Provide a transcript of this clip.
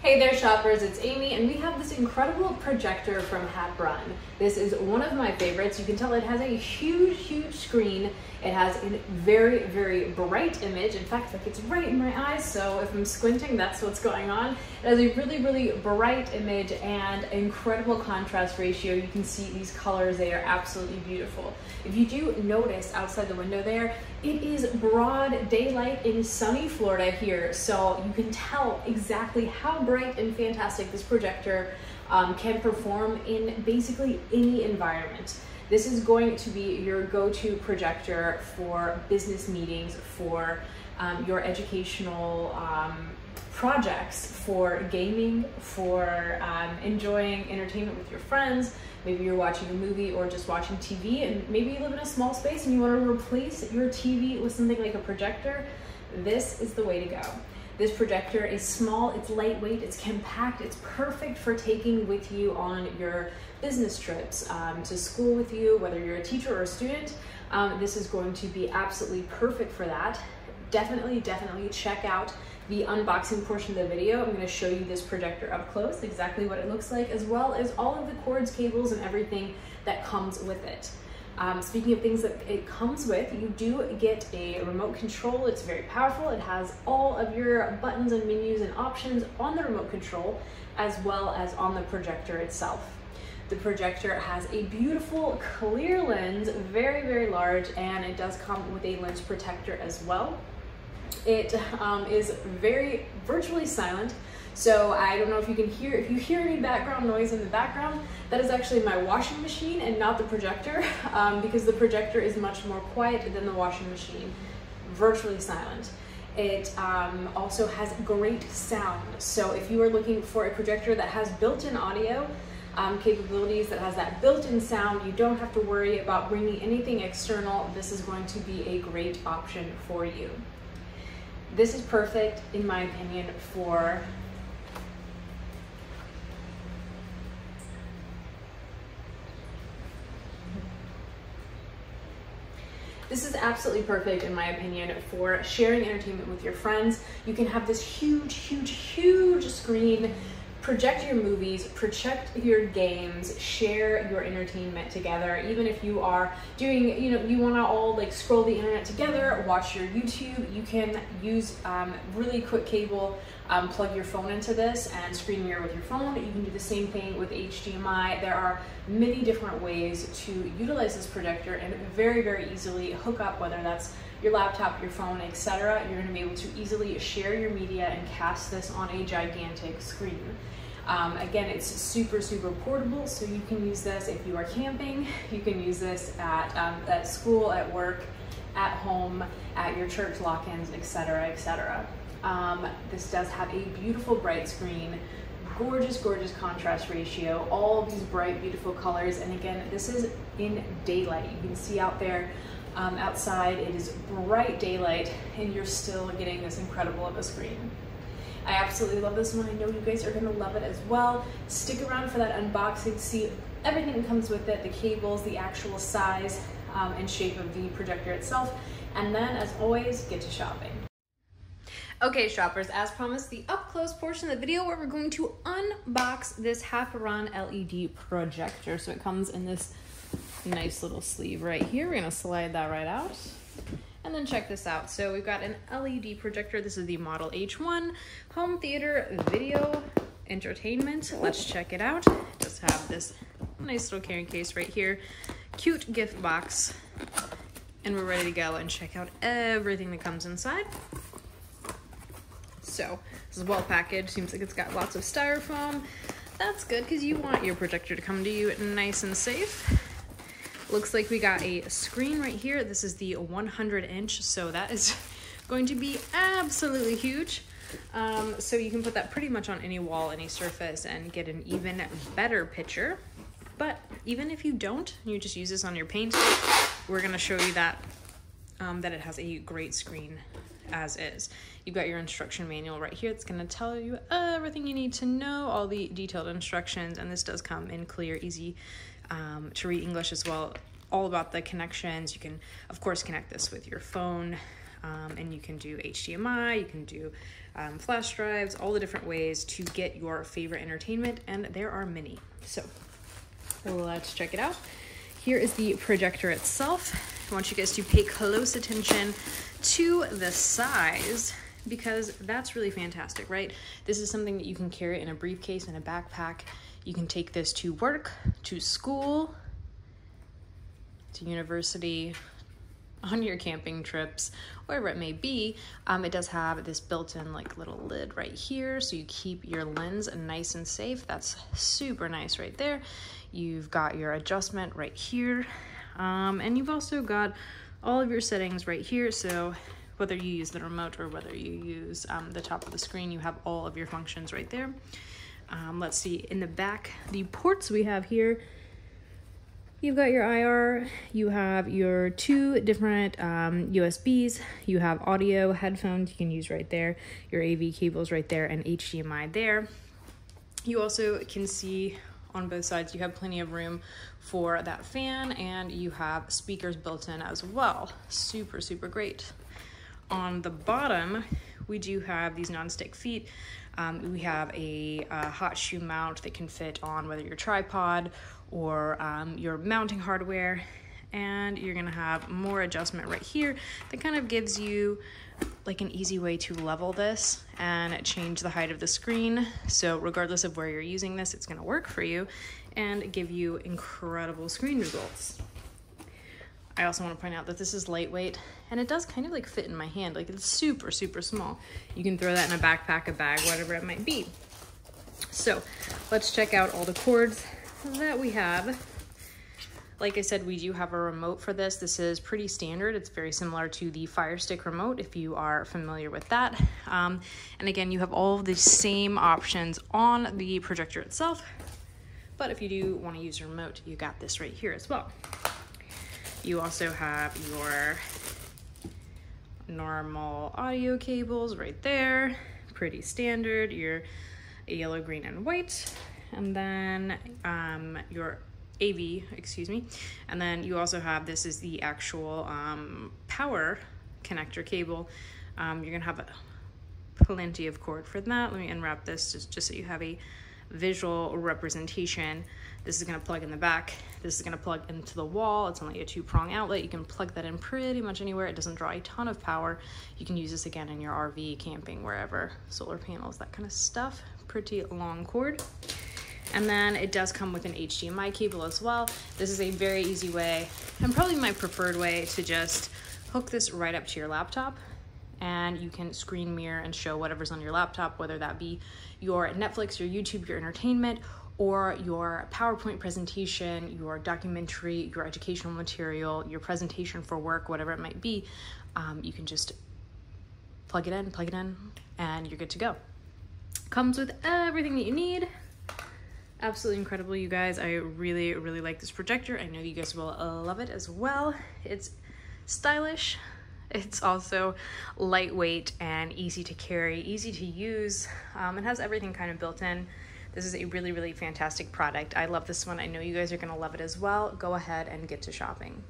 Hey there shoppers, it's Amy and we have this incredible projector from HAPPRUN. This is one of my favorites. You can tell it has a huge screen. It has a very bright image. In fact, like it's right in my eyes, so if I'm squinting, that's what's going on. It has a really bright image and incredible contrast ratio. You can see these colors, they are absolutely beautiful. If you do notice outside the window there, it is broad daylight in sunny Florida here, so you can tell exactly how bright and fantastic this projector can perform in basically any environment. This is going to be your go-to projector for business meetings, for your educational projects, for gaming, for enjoying entertainment with your friends. Maybe you're watching a movie or just watching TV, and maybe you live in a small space and you want to replace your TV with something like a projector. This is the way to go. This projector is small, it's lightweight, it's compact, it's perfect for taking with you on your business trips, to school with you, whether you're a teacher or a student. This is going to be absolutely perfect for that. Definitely check out the unboxing portion of the video. I'm going to show you this projector up close, exactly what it looks like, as well as all of the cords, cables, and everything that comes with it. Speaking of things that it comes with, you do get a remote control. It's very powerful. It has all of your buttons and menus and options on the remote control, as well as on the projector itself. The projector has a beautiful clear lens, very large, and it does come with a lens protector as well. It is very virtually silent. So I don't know if you can hear, if you hear any background noise in the background, that is actually my washing machine and not the projector, because the projector is much more quiet than the washing machine, virtually silent. It also has great sound. So if you are looking for a projector that has built-in audio capabilities, that has that built-in sound, you don't have to worry about bringing anything external. This is going to be a great option for you. This is perfect, in my opinion, for This is absolutely perfect, in my opinion, for sharing entertainment with your friends. You can have this huge screen, project your movies, project your games, share your entertainment together. Even if you are doing, you want to all like scroll the internet together, watch your YouTube, you can use really quick cable, plug your phone into this and screen mirror with your phone. You can do the same thing with HDMI. There are many different ways to utilize this projector and very easily hook up, whether that's your laptop, your phone, etc. You're going to be able to easily share your media and cast this on a gigantic screen. Again, it's super portable, so you can use this if you are camping. You can use this at school, at work, at home, at your church lock-ins, etc. This does have a beautiful bright screen, gorgeous contrast ratio, all these bright, beautiful colors. And again, this is in daylight. You can see out there outside, it is bright daylight, and you're still getting this incredible of a screen. I absolutely love this one. I know you guys are going to love it as well. Stick around for that unboxing, see everything that comes with it, the cables, the actual size and shape of the projector itself, and then, as always, get to shopping. Okay shoppers, as promised, the up close portion of the video where we're going to unbox this HAPPRUN LED projector. So it comes in this nice little sleeve right here. We're going to slide that right out. And then check this out. So we've got an LED projector. This is the model H1 home theater video entertainment. Let's check it out. Just have this nice little carrying case right here. Cute gift box. And we're ready to go and check out everything that comes inside. So this is well packaged. Seems like it's got lots of styrofoam. That's good because you want your projector to come to you nice and safe. Looks like we got a screen right here. This is the 100-inch, so that is going to be absolutely huge. So you can put that pretty much on any wall, any surface, and get an even better picture. But even if you don't, you just use this on your paint, we're going to show you that that it has a great screen as is. You've got your instruction manual right here. It's going to tell you everything you need to know, all the detailed instructions, and this does come in clear, easy to read English as well, all about the connections. You can, of course, connect this with your phone, and you can do HDMI, you can do flash drives, all the different ways to get your favorite entertainment, and there are many. So let's check it out. Here is the projector itself. I want you guys to pay close attention to the size, because that's really fantastic, right? This is something that you can carry in a briefcase, in a backpack. You can take this to work, to school, to university, on your camping trips, wherever it may be. It does have this built-in like little lid right here, so you keep your lens nice and safe. That's super nice right there. You've got your adjustment right here, and you've also got all of your settings right here. So whether you use the remote or whether you use the top of the screen, you have all of your functions right there. Let's see, in the back, the ports we have here, you've got your IR, you have your 2 different USBs, you have audio, headphones you can use right there, your AV cables right there, and HDMI there. You also can see on both sides you have plenty of room for that fan, and you have speakers built in as well. Super, super great. On the bottom, we do have these non-stick feet. We have a hot shoe mount that can fit on whether your tripod or your mounting hardware, and you're gonna have more adjustment right here that kind of gives you like an easy way to level this and change the height of the screen. So regardless of where you're using this, it's gonna work for you and give you incredible screen results. I also want to point out that this is lightweight, and it does kind of like fit in my hand. Like, it's super, super small. You can throw that in a backpack, a bag, whatever it might be. So let's check out all the cords that we have. Like I said, we do have a remote for this. This is pretty standard. It's very similar to the Fire Stick remote, if you are familiar with that. And again, you have all of the same options on the projector itself, but if you do want to use a remote, you got this right here as well. You also have your normal audio cables right there, pretty standard, your yellow, green, and white, and then your AV, excuse me, and then you also have, this is the actual power connector cable. You're gonna have plenty of cord for that. Let me unwrap this just so you have a visual representation. This is going to plug in the back. This is going to plug into the wall. It's only a 2-prong outlet. You can plug that in pretty much anywhere. It doesn't draw a ton of power. You can use this again in your RV, camping, wherever, solar panels, that kind of stuff. Pretty long cord. And then it does come with an HDMI cable as well. This is a very easy way, and probably my preferred way, to just hook this right up to your laptop, and you can screen mirror and show whatever's on your laptop, whether that be your Netflix, your YouTube, your entertainment, or your PowerPoint presentation, your documentary, your educational material, your presentation for work, whatever it might be. You can just plug it in, and you're good to go. Comes with everything that you need. Absolutely incredible, you guys. I really, really like this projector. I know you guys will love it as well. It's stylish. It's also lightweight and easy to carry, easy to use. It has everything kind of built in. This is a really, really fantastic product. I love this one. I know you guys are gonna love it as well. Go ahead and get to shopping.